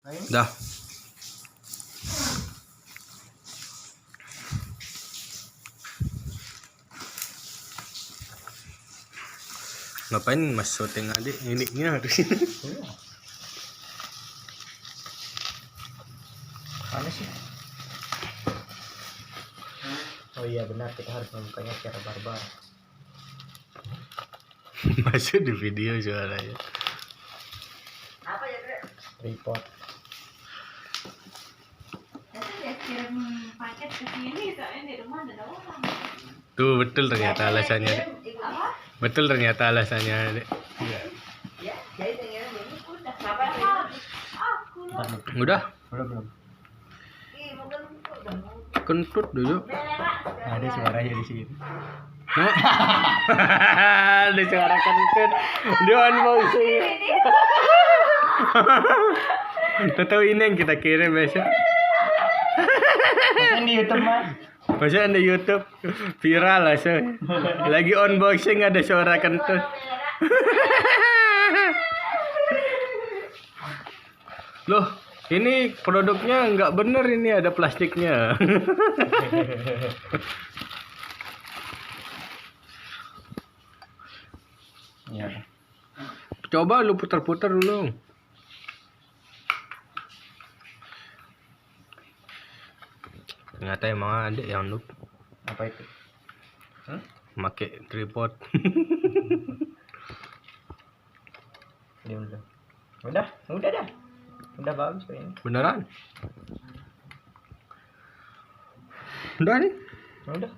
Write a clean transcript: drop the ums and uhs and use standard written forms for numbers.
Dah. Ngapain mas syuting adik miliknya di sini? Mana sih? Oh iya benar, kita harus membukanya secara barbar. Masuk di video suaranya. Apa ya, Bre? Report. Itu dia kirim paket ke sini, soalnya di rumah ada orang. Tuh betul ternyata alasannya. Dek. Apa? Betul ternyata alasannya. Dek. Ya, jadi tinggal ini udah. Kapan habis? Aku loh. Udah Belum. Ih, mungkin udah mau. kentut dulu. Ada suaranya di sini. Nah. Ada suara kentut. Dia unboxing. Tahu ini yang kita kirim besok. Ini di YouTube mah. Masa di YouTube viral langsung. Lagi unboxing ada suara kentut. Loh, ini produknya nggak bener, ini ada plastiknya. Ya. Coba lu putar-putar dulu. Ternyata emang ada yang noob Apa itu? pakai tripod. Udah dah. Udah bagus kayaknya. Beneran? Udah nih. Udah.